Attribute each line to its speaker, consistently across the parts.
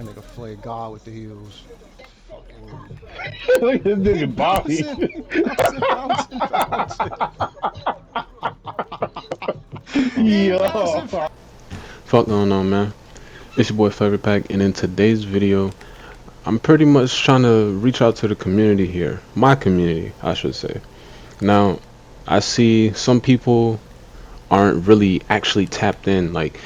Speaker 1: That nigga play God with the heels. Fucking
Speaker 2: Look at this nigga Bobby.
Speaker 1: bouncing, bouncing. He
Speaker 2: Yo.
Speaker 1: bouncing.
Speaker 3: Fuck going on, man? It's your boy Favorite Pack, and in today's video, I'm pretty much trying to reach out to the community here. My community, I should say. Now, I see some people aren't really actually tapped in. Like,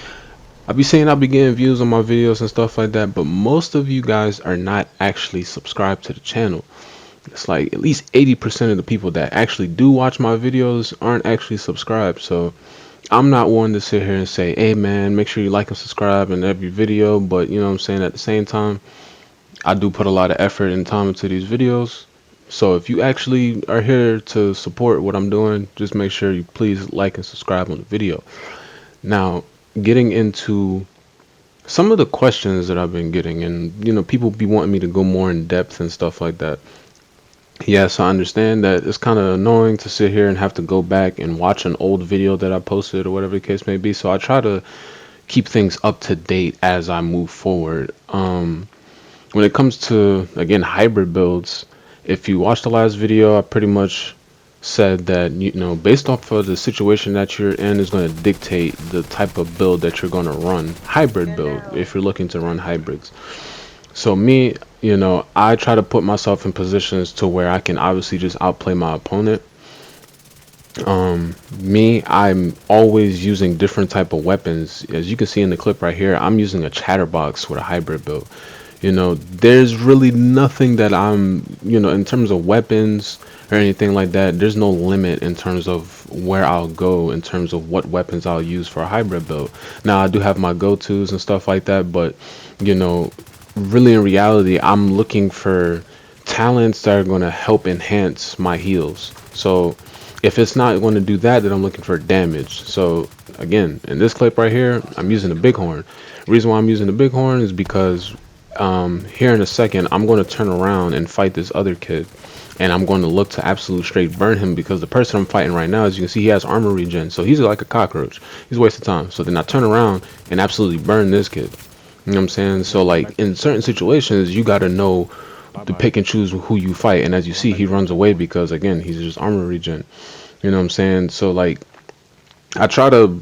Speaker 3: I be saying I'll be getting views on my videos and stuff like that, but most of you guys are not actually subscribed to the channel. It's like at least 80% of the people that actually do watch my videos aren't actually subscribed. So I'm not one to sit here and say, hey man, make sure you like and subscribe in every video, but you know what I'm saying, at the same time, I do put a lot of effort and time into these videos. So if you actually are here to support what I'm doing, just make sure you please like and subscribe on the video. Now, getting into some of the questions that I've been getting, and you know, people be wanting me to go more in depth and stuff like that. Yes, I understand that it's kind of annoying to sit here and have to go back and watch an old video that I posted or whatever the case may be. So I try to keep things up to date as I move forward. When it comes to, again, hybrid builds, if you watched the last video, I pretty much said that, you know, based off of the situation that you're in is going to dictate the type of build that you're going to run. Hybrid build, if you're looking to run hybrids. So me, you know, I try to put myself in positions to where I can obviously just outplay my opponent. I'm always using different type of weapons. As you can see in the clip right here, I'm using a chatterbox with a hybrid build. You know, there's really nothing that you know, in terms of weapons or anything like that, there's no limit in terms of where I'll go in terms of what weapons I'll use for a hybrid build. Now, I do have my go-tos and stuff like that, but, you know, really in reality, I'm looking for talents that are going to help enhance my heals. So if it's not going to do that, then I'm looking for damage. So again, in this clip right here, I'm using the bighorn. The reason why I'm using the bighorn is because here in a second, I'm going to turn around and fight this other kid. And I'm going to look to absolute straight burn him, because the person I'm fighting right now, as you can see, he has armor regen. So he's like a cockroach. He's a waste of time. So then I turn around and absolutely burn this kid. You know what I'm saying? So like in certain situations, you got to know to pick and choose who you fight. And as you see, he runs away because, again, he's just armor regen. You know what I'm saying? So like I try to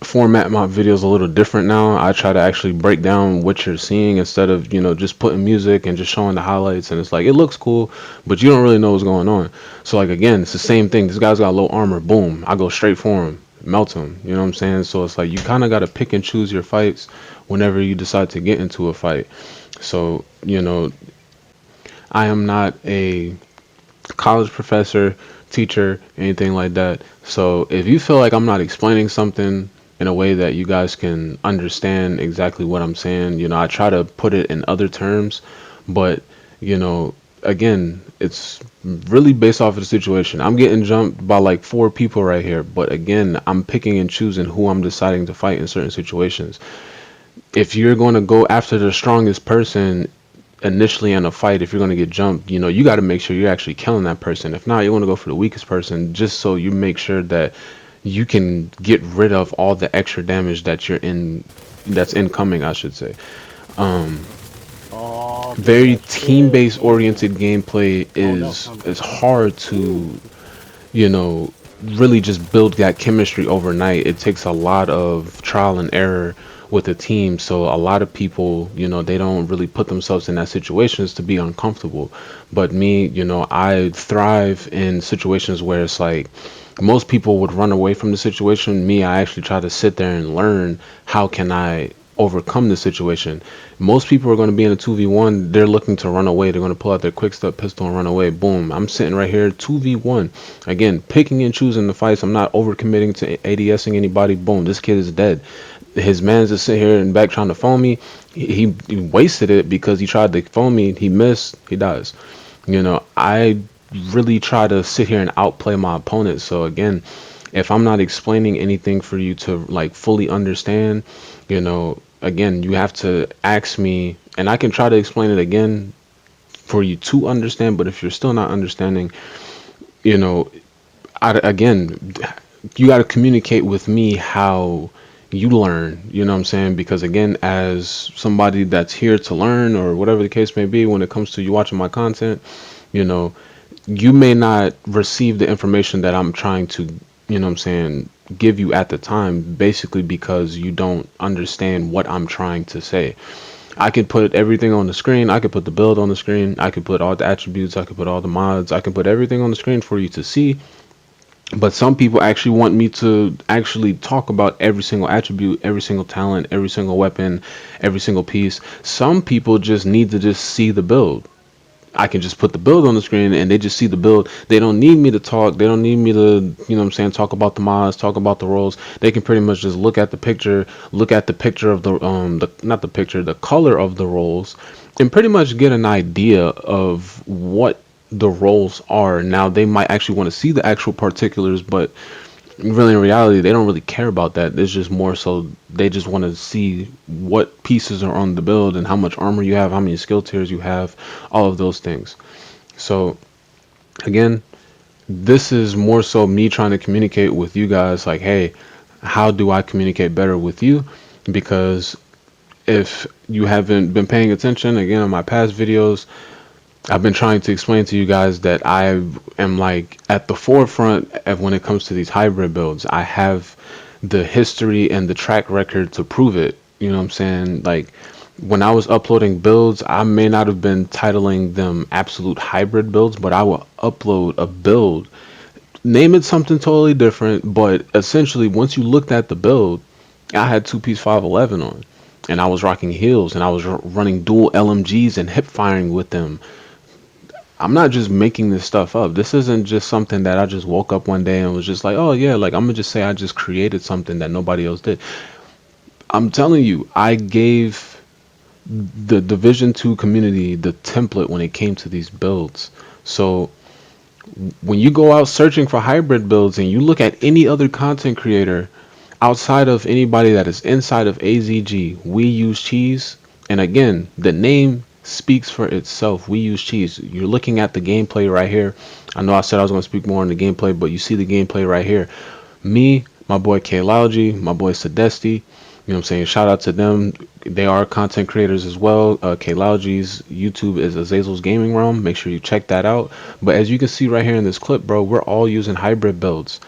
Speaker 3: format my videos a little different now. I try to actually break down what you're seeing instead of, you know, just putting music and just showing the highlights, and it's like it looks cool, but you don't really know what's going on. So like again, it's the same thing. This guy's got low armor, boom, I go straight for him, melt him. You know what I'm saying? So it's like you kind of got to pick and choose your fights whenever you decide to get into a fight. So, you know, I am not a college professor, teacher, anything like that. So if you feel like I'm not explaining something in a way that you guys can understand exactly what I'm saying, you know, I try to put it in other terms, but you know, again, it's really based off of the situation. I'm getting jumped by like 4 people right here, but again, I'm picking and choosing who I'm deciding to fight in certain situations. If you're going to go after the strongest person initially in a fight, if you're going to get jumped, you know, you got to make sure you're actually killing that person. If not, you want to go for the weakest person, just so you make sure that you can get rid of all the extra damage that that's incoming, I should say. Very team-based oriented gameplay is hard to, you know, really just build that chemistry overnight. It takes a lot of trial and error with a team. So a lot of people, you know, they don't really put themselves in that situations to be uncomfortable. But me, you know, I thrive in situations where it's like most people would run away from the situation. Me, I actually try to sit there and learn how can I overcome the situation. Most people are going to be in a 2v1, they're looking to run away, they're going to pull out their quick step pistol and run away. Boom, I'm sitting right here 2v1, again, picking and choosing the fights. I'm not overcommitting to ADSing anybody. Boom, this kid is dead. His man's just sitting here in back trying to phone me. He wasted it because he tried to phone me, he missed, he dies. You know, I really try to sit here and outplay my opponent. So again, if I'm not explaining anything for you to like fully understand, you know, again, you have to ask me and I can try to explain it again for you to understand. But if you're still not understanding, you know, again, you got to communicate with me how you learn, you know what I'm saying? Because again, as somebody that's here to learn or whatever the case may be, when it comes to you watching my content, you know, you may not receive the information that I'm trying to, you know what I'm saying, give you at the time, basically because you don't understand what I'm trying to say. I could put everything on the screen. I could put the build on the screen. I could put all the attributes. I could put all the mods. I could put everything on the screen for you to see. But some people actually want me to actually talk about every single attribute, every single talent, every single weapon, every single piece. Some people just need to just see the build. I can just put the build on the screen and they just see the build. They don't need me to talk. They don't need me to, you know what I'm saying, talk about the mods, talk about the roles. They can pretty much just look at the picture of the not the picture, the color of the roles, and pretty much get an idea of what the roles are. Now they might actually want to see the actual particulars, but really in reality they don't really care about that. It's just more so they just want to see what pieces are on the build and how much armor you have, how many skill tiers you have, all of those things. So again, this is more so me trying to communicate with you guys, like, hey, how do I communicate better with you? Because if you haven't been paying attention, again, on my past videos, I've been trying to explain to you guys that I am like at the forefront of when it comes to these hybrid builds. I have the history and the track record to prove it. You know what I'm saying? Like when I was uploading builds, I may not have been titling them absolute hybrid builds, but I will upload a build, name it something totally different, but essentially once you looked at the build, I had two-piece 511 on, and I was rocking heels, and I was running dual LMGs and hip firing with them. I'm not just making this stuff up. This isn't just something that I just woke up one day and was just like, oh yeah, like I'm gonna just say I just created something that nobody else did. I'm telling you, I gave the Division 2 community the template when it came to these builds. So when you go out searching for hybrid builds and you look at any other content creator outside of anybody that is inside of AZG, we use cheese. And again, the name speaks for itself. We use cheese. You're looking at the gameplay right here. I know I said I was going to speak more on the gameplay, but you see the gameplay right here. Me, my boy Kalauji, my boy Sedesti, you know what I'm saying? Shout out to them. They are content creators as well. Kalauji's YouTube is Azazel's Gaming Realm. Make sure you check that out. But as you can see right here in this clip, bro, we're all using hybrid builds.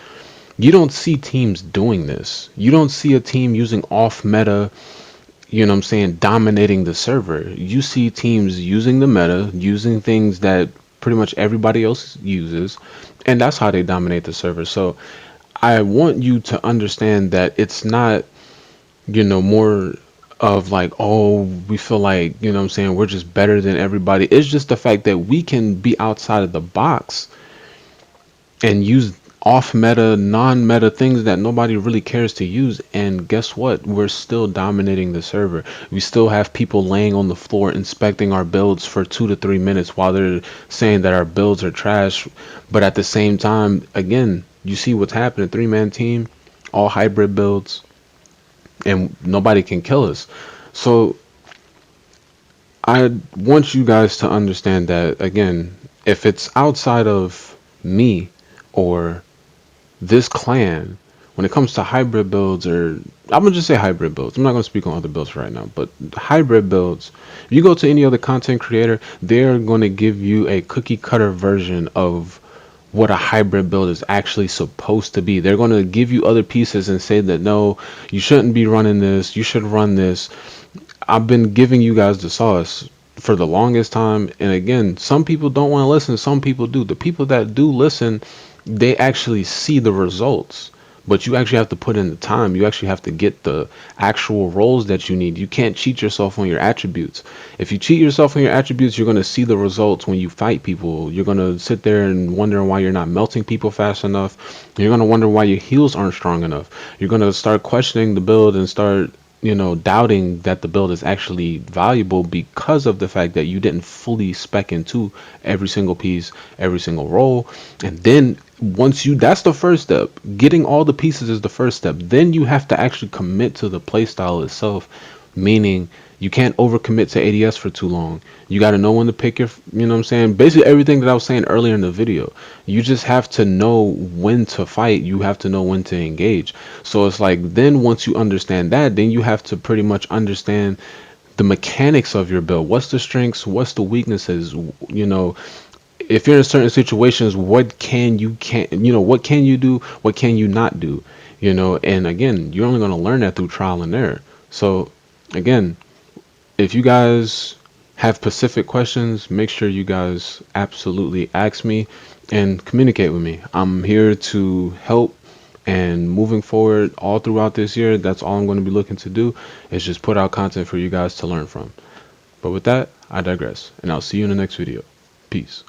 Speaker 3: You don't see teams doing this. You don't see a team using off meta, you know what I'm saying, dominating the server. You see teams using the meta, using things that pretty much everybody else uses, and that's how they dominate the server. So I want you to understand that it's not, you know, more of like, oh, we feel like, you know what I'm saying, we're just better than everybody. It's just the fact that we can be outside of the box and use off meta, non meta things that nobody really cares to use, and guess what, we're still dominating the server. We still have people laying on the floor inspecting our builds for 2 to 3 minutes while they're saying that our builds are trash. But at the same time, again, you see what's happening. 3-man team, all hybrid builds, and nobody can kill us. So I want you guys to understand that, again, if it's outside of me or this clan, when it comes to hybrid builds, or I'm gonna just say hybrid builds, I'm not gonna speak on other builds right now, but hybrid builds, if you go to any other content creator, they're gonna give you a cookie cutter version of what a hybrid build is actually supposed to be. They're going to give you other pieces and say that no, you shouldn't be running this, you should run this. I've been giving you guys the sauce for the longest time, and again, some people don't want to listen, some people do. The people that do listen, they actually see the results, but you actually have to put in the time. You actually have to get the actual roles that you need. You can't cheat yourself on your attributes. If you cheat yourself on your attributes, you're going to see the results when you fight people. You're going to sit there and wonder why you're not melting people fast enough. You're going to wonder why your heals aren't strong enough. You're going to start questioning the build and start, you know, doubting that the build is actually valuable because of the fact that you didn't fully spec into every single piece, every single role. And then once you, that's the first step. Getting all the pieces is the first step. Then you have to actually commit to the playstyle itself, meaning You can't overcommit to ADS for too long. You got to know when to pick your, you know what I'm saying? Basically everything that I was saying earlier in the video. You just have to know when to fight. You have to know when to engage. So it's like, then once you understand that, then you have to pretty much understand the mechanics of your build. What's the strengths? What's the weaknesses? You know, if you're in certain situations, what can you what can you do? What can you not do? You know, and again, you're only going to learn that through trial and error. So again, if you guys have specific questions, make sure you guys absolutely ask me and communicate with me. I'm here to help, and moving forward all throughout this year, that's all I'm going to be looking to do is just put out content for you guys to learn from. But with that, I digress, and I'll see you in the next video. Peace.